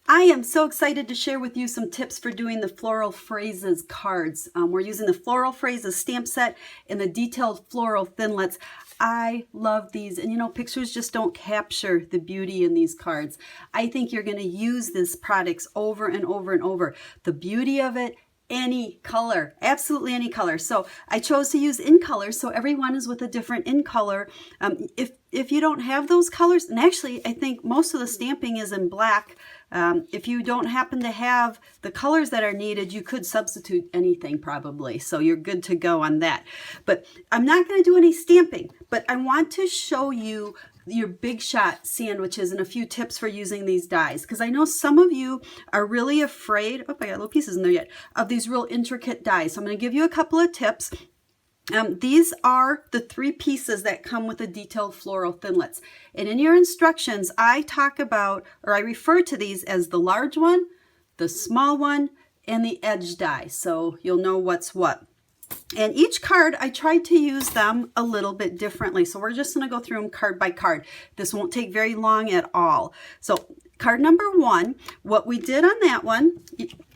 I am so excited to share with you some tips for doing the floral phrases cards. We're using the floral phrases stamp set and the detailed floral thinlits. I love these, and you know, pictures just don't capture the beauty in these cards. I think you're going to use these products over and over and over. The beauty of it, any color, absolutely any color. So I chose to use in colors, so everyone is with a different in color. If you don't have those colors, and actually I think most of the stamping is in black. If you don't happen to have the colors that are needed, you could substitute anything probably. So you're good to go on that. But I'm not going to do any stamping, but I want to show you your big shot sandwiches and a few tips for using these dies, because I know some of you are really afraid, oh, I got little pieces in there yet, of these real intricate dies. So I'm going to give you a couple of tips. These are the 3 pieces that come with the detailed floral thinlits. And in your instructions, I talk about, or I refer to these as the large one, the small one, and the edge die. So you'll know what's what. And each card, I tried to use them a little bit differently. So we're just going to go through them card by card. This won't take very long at all. So card number 1, what we did on that one,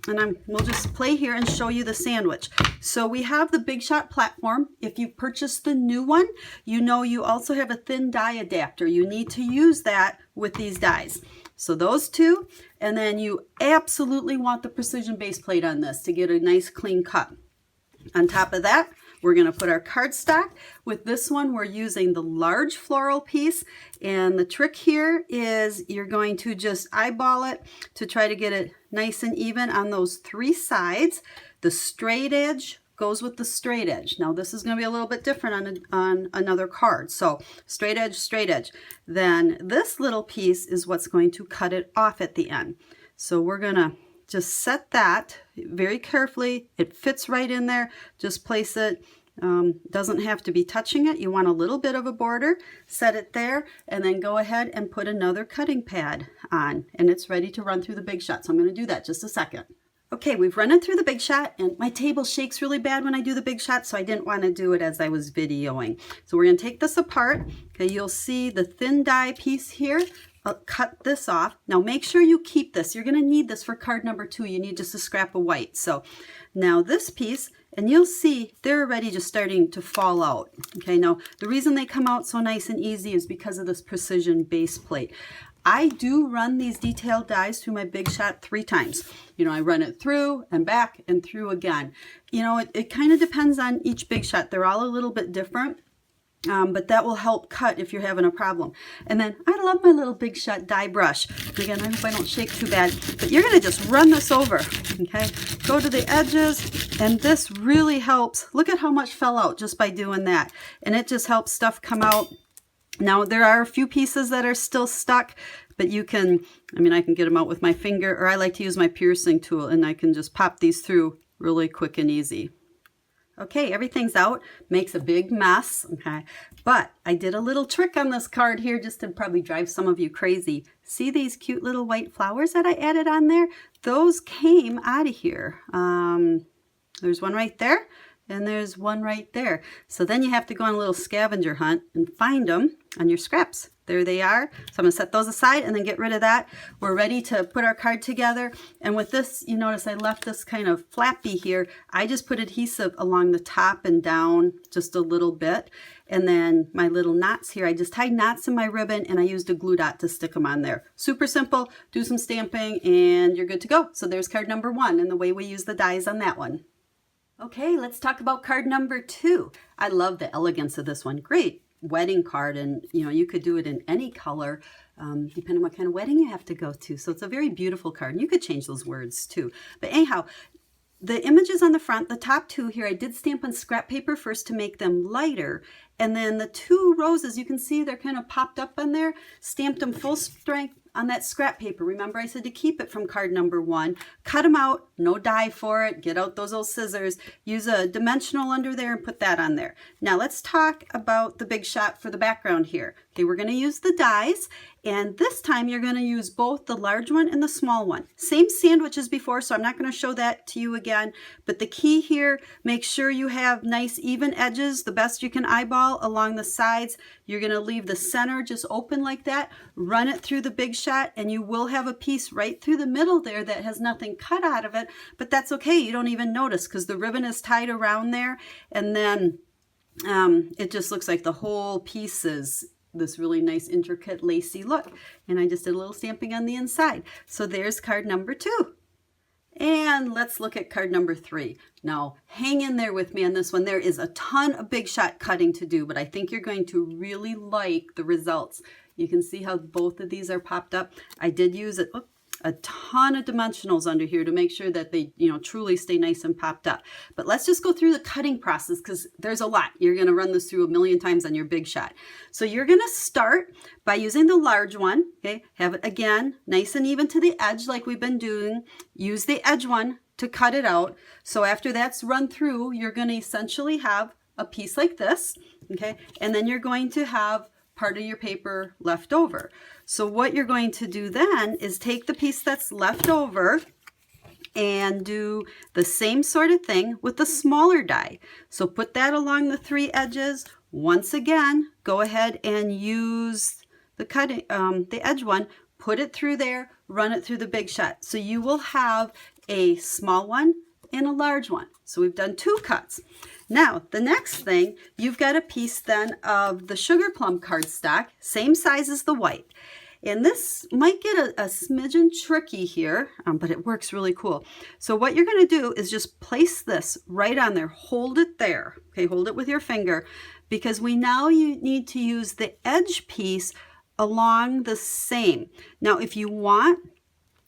and we'll just play here and show you the sandwich. So we have the Big Shot platform. If you purchased the new one, you know you also have a thin die adapter. You need to use that with these dies. So those 2, and then you absolutely want the precision base plate on this to get a nice clean cut. On top of that, we're going to put our cardstock. With this one, we're using the large floral piece. And the trick here is you're going to just eyeball it to try to get it nice and even on those 3 sides. The straight edge goes with the straight edge. Now this is going to be a little bit different on another card. So straight edge, straight edge. Then this little piece is what's going to cut it off at the end. So we're going to just set that very carefully. It fits right in there. Just place it. Doesn't have to be touching it. You want a little bit of a border. Set it there, and then go ahead and put another cutting pad on, and it's ready to run through the Big Shot. So I'm going to do that just a second. Okay, we've run it through the Big Shot, and my table shakes really bad when I do the Big Shot, so I didn't want to do it as I was videoing. So we're going to take this apart. Okay, you'll see the thin die piece here. I'll cut this off. Now make sure you keep this. You're going to need this for card number 2. You need just a scrap of white. So now this piece, and you'll see they're already just starting to fall out. Okay, now the reason they come out so nice and easy is because of this precision base plate. I do run these detailed dies through my Big Shot 3 times. You know, I run it through and back and through again. You know, it kind of depends on each Big Shot. They're all a little bit different. But that will help cut if you're having a problem. And then I love my little Big Shot die brush. Again, I hope I don't shake too bad. But you're going to just run this over, okay? Go to the edges, and this really helps. Look at how much fell out just by doing that. And it just helps stuff come out. Now, there are a few pieces that are still stuck, but you can, I mean, I can get them out with my finger, or I like to use my piercing tool, and I can just pop these through really quick and easy. Okay, everything's out, makes a big mess, okay? But I did a little trick on this card here just to probably drive some of you crazy. See these cute little white flowers that I added on there? Those came out of here. There's one right there, and there's one right there. So then you have to go on a little scavenger hunt and find them on your scraps. There they are. So I'm going to set those aside and then get rid of that. We're ready to put our card together. And with this, you notice I left this kind of flappy here. I just put adhesive along the top and down just a little bit. And then my little knots here, I just tied knots in my ribbon and I used a glue dot to stick them on there. Super simple. Do some stamping and you're good to go. So there's card number 1 and the way we use the dies on that one. Okay, let's talk about card number 2. I love the elegance of this one. Great wedding card, and you know, you could do it in any color depending on what kind of wedding you have to go to. So it's a very beautiful card, and you could change those words too. But anyhow, the images on the front, the top 2 here, I did stamp on scrap paper first to make them lighter, and then the 2 roses, you can see they're kind of popped up on there, stamped them full strength on that scrap paper. Remember I said to keep it from card number 1. Cut them out, no die for it, get out those old scissors, use a dimensional under there and put that on there. Now let's talk about the Big Shot for the background here. Okay, we're going to use the dies, and this time you're going to use both the large one and the small one. Same sandwich as before, so I'm not going to show that to you again, but the key here, make sure you have nice even edges, the best you can eyeball all along the sides. You're going to leave the center just open like that, run it through the Big Shot, and you will have a piece right through the middle there that has nothing cut out of it, but that's okay. You don't even notice because the ribbon is tied around there, and then it just looks like the whole piece is this really nice intricate lacy look. And I just did a little stamping on the inside. So there's card number 2. And let's look at card number 3. Now, hang in there with me on this one. There is a ton of Big Shot cutting to do, but I think you're going to really like the results. You can see how both of these are popped up. I did use a ton of dimensionals under here to make sure that they, truly stay nice and popped up. But let's just go through the cutting process because there's a lot. You're going to run this through a million times on your Big Shot. So you're going to start by using the large one. Okay, have it again nice and even to the edge like we've been doing. Use the edge one to cut it out. So after that's run through, you're going to essentially have a piece like this. Okay, and then you're going to have part of your paper left over. So what you're going to do then is take the piece that's left over and do the same sort of thing with the smaller die. So put that along the 3 edges. Once again, go ahead and use the edge one, put it through there, run it through the Big Shot. So you will have a small one and a large one. So we've done 2 cuts. Now, the next thing, you've got a piece then of the sugar plum cardstock, same size as the white. And this might get a smidgen tricky here, but it works really cool. So what you're going to do is just place this right on there. Hold it there. Okay, hold it with your finger, because you need to use the edge piece along the same. Now, if you want,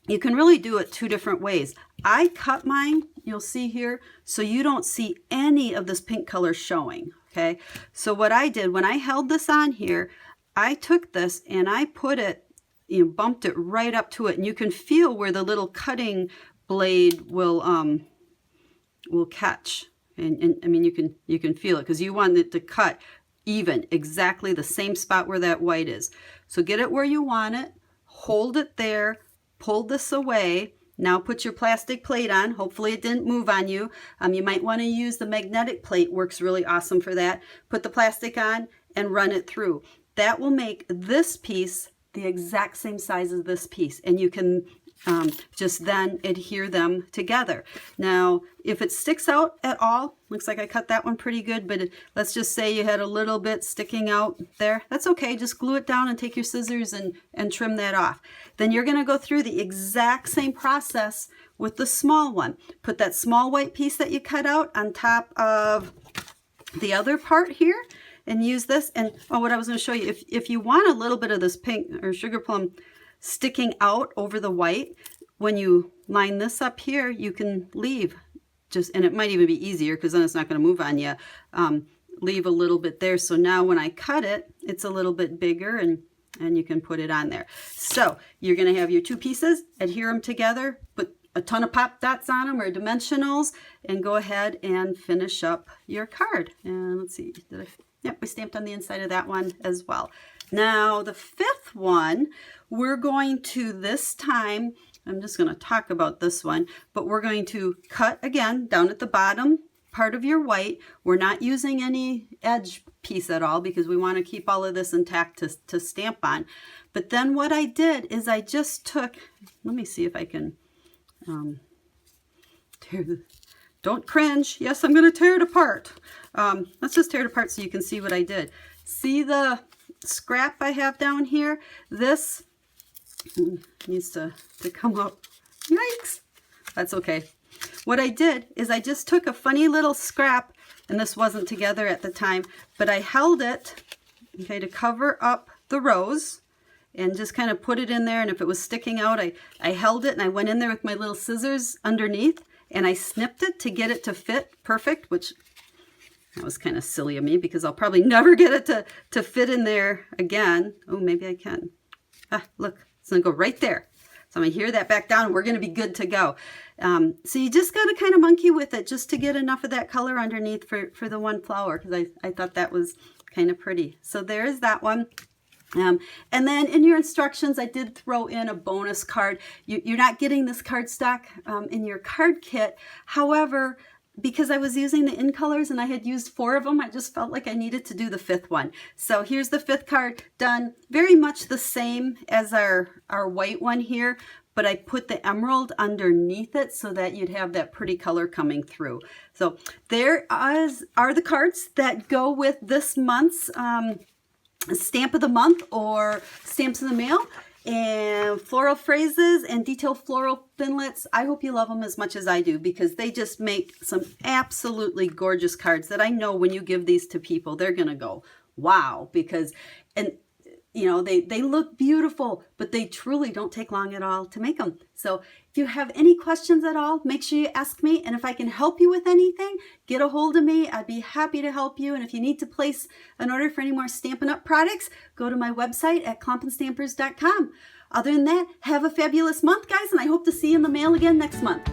you can really do it 2 different ways. I cut mine, you'll see here, so you don't see any of this pink color showing, okay? So what I did, when I held this on here, I took this and I put it, bumped it right up to it, and you can feel where the little cutting blade will catch. And I mean, you can feel it because you want it to cut even, exactly the same spot where that white is. So get it where you want it, hold it there, pull this away. Now put your plastic plate on. Hopefully it didn't move on you. You might want to use the magnetic plate, works really awesome for that. Put the plastic on and run it through. That will make this piece the exact same size as this piece, and you can just then adhere them together. Now, if it sticks out at all, looks like I cut that one pretty good, but let's just say you had a little bit sticking out there. That's okay. Just glue it down and take your scissors and trim that off. Then you're going to go through the exact same process with the small one. Put that small white piece that you cut out on top of the other part here and use this. And what I was going to show you, if you want a little bit of this pink or sugar plum sticking out over the white, when you line this up here, you can leave and it might even be easier because then it's not going to move on you. Leave a little bit there. So now when I cut it, it's a little bit bigger and you can put it on there. So you're going to have your 2 pieces, adhere them together, put a ton of pop dots on them or dimensionals, and go ahead and finish up your card. And let's see, yep, we stamped on the inside of that one as well. Now the 5th one, we're going to this time, I'm just going to talk about this one, but we're going to cut again down at the bottom part of your white. We're not using any edge piece at all because we want to keep all of this intact to stamp on. But then what I did is I just took, let me see if I can don't cringe. Yes, I'm going to tear it apart. Let's just tear it apart so you can see what I did. See the scrap I have down here? This needs to come up. Yikes. That's okay. What I did is I just took a funny little scrap, and this wasn't together at the time, but I held it, okay, to cover up the rose and just kind of put it in there. And if it was sticking out, I held it and I went in there with my little scissors underneath and I snipped it to get it to fit perfect, which that was kind of silly of me because I'll probably never get it to fit in there again. Oh, maybe I can. Ah, look, it's going to go right there. So I'm going to adhere that back down and we're going to be good to go. So you just got to kind of monkey with it just to get enough of that color underneath for the one flower, because I thought that was kind of pretty. So there's that one. And then in your instructions, I did throw in a bonus card. You're not getting this cardstock in your card kit. However, because I was using the in colors and I had used 4 of them, I just felt like I needed to do the 5th one. So here's the 5th card done, very much the same as our white one here, but I put the emerald underneath it so that you'd have that pretty color coming through. So there are the cards that go with this month's stamp of the month or stamps in the mail. And floral phrases and detailed floral thinlits. I hope you love them as much as I do, because they just make some absolutely gorgeous cards that I know when you give these to people, they're gonna go, wow, because, and you know, they look beautiful, but they truly don't take long at all to make them. So if you have any questions at all, make sure you ask me. And if I can help you with anything, get a hold of me. I'd be happy to help you. And if you need to place an order for any more Stampin' Up! Products, go to my website at klompenstampers.com. Other than that, have a fabulous month, guys, and I hope to see you in the mail again next month.